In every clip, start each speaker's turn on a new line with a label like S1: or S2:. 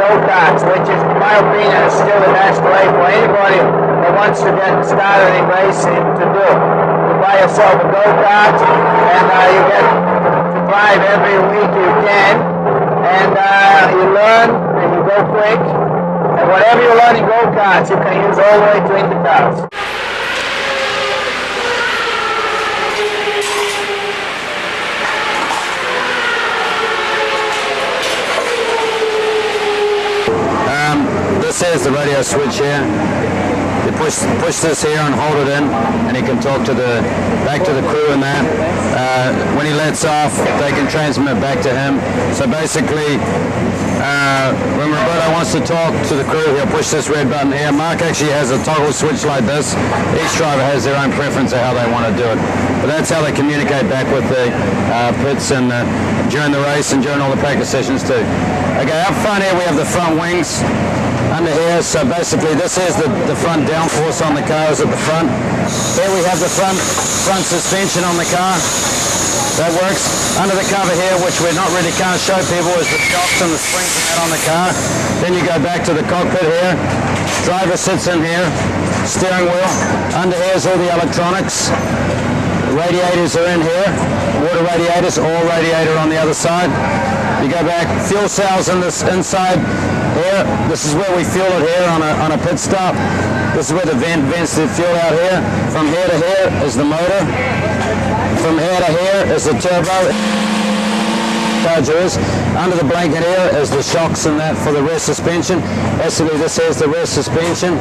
S1: go-karts, which is, in my opinion, is still the best way for anybody that wants to get started in racing to do. You buy yourself a go-kart, and you get to drive every week you can, and you learn, and you go quick, and whatever you learn in go-karts, you can use all the way to IndyCars.
S2: This is the radio switch here. You push this here and hold it in, and he can talk to back to the crew and that. When he lets off, they can transmit back to him. So basically, when Roberto wants to talk to the crew, he'll push this red button here. Mark actually has a toggle switch like this. Each driver has their own preference of how they want to do it. But that's how they communicate back with the pits and during the race and during all the practice sessions too. Okay, up front here we have the front wings under here. So basically this is the front downforce on the cars at the front. Here we have the front suspension on the car. That works. Under the cover here, which we can't show people, is the shocks and the springs and that on the car. Then you go back to the cockpit here. Driver sits in here. Steering wheel. Under here is all the electronics. Radiators are in here. Water radiators, all radiator on the other side. You go back, fuel cells in this inside here. This is where we fuel it here on a pit stop. This is where the vents the fuel out here. From here to here is the motor. From here to here is the turbo. Chargers. Under the blanket here is the shocks and that for the rear suspension. Basically this is the rear suspension,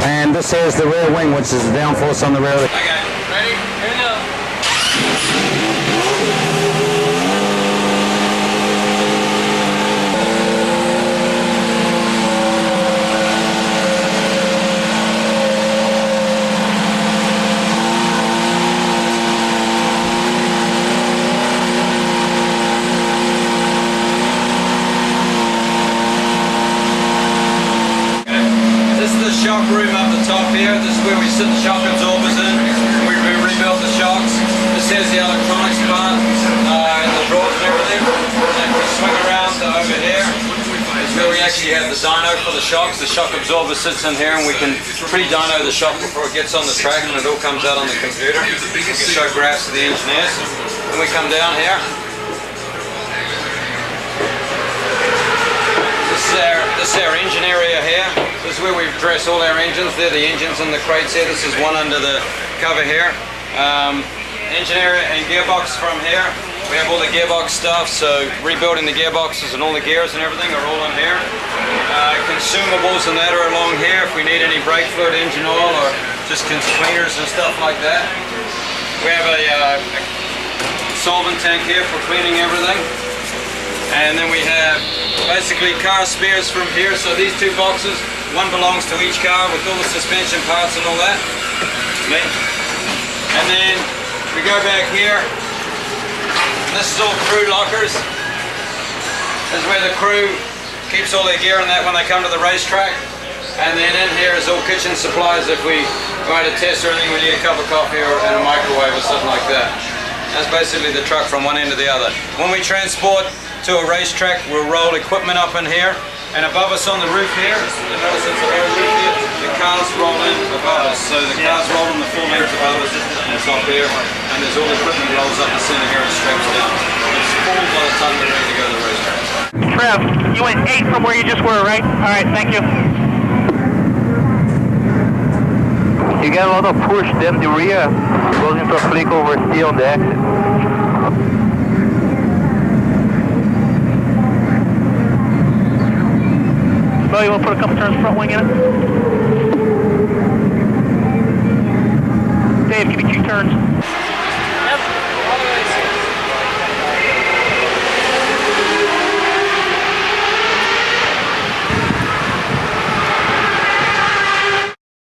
S2: and this is the rear wing, which is the downforce on the rear.
S3: Okay, ready? Here we go. Shock room up the top here. This is where we sit the shock absorbers in. We rebuilt the shocks. This has the electronics part, the drawers and everything. And we swing around over here. This is where we actually have the dyno for the shocks. The shock absorber sits in here, and we can pre-dyno the shock before it gets on the track, and it all comes out on the computer. We can show graphs to the engineers. And we come down here. This is our engine area here. This is where we dress all our engines. They're the engines in the crates here. This is one under the cover here. Engine area and gearbox from here. We have all the gearbox stuff, so rebuilding the gearboxes and all the gears and everything are all in here. Consumables and that are along here if we need any brake fluid, engine oil, or just cleaners and stuff like that. We have a solvent tank here for cleaning everything. And then we have basically car spares from here. So these two boxes, one belongs to each car with all the suspension parts and all that. And then we go back here. This is all crew lockers. This is where the crew keeps all their gear and that when they come to the racetrack. And then in here is all kitchen supplies if we go to test or anything, we need a cup of coffee or and a microwave or something like that. That's basically the truck from one end to the other. When we transport to a racetrack, we'll roll equipment up in here, and above us on the roof here, you notice it's a low roof here, the cars roll in above us. So the cars roll in the full length above us on top here, and there's all the equipment rolls up the center here and straps down. It's full by the time we're ready to go to the racetrack.
S4: Trev, you went 8 from where you just were, right? All right, thank you. You get a lot of push, then the rear goes into a flick over C on the exit. Well, you want to put a couple turns front wing in it? Dave, give me 2 turns.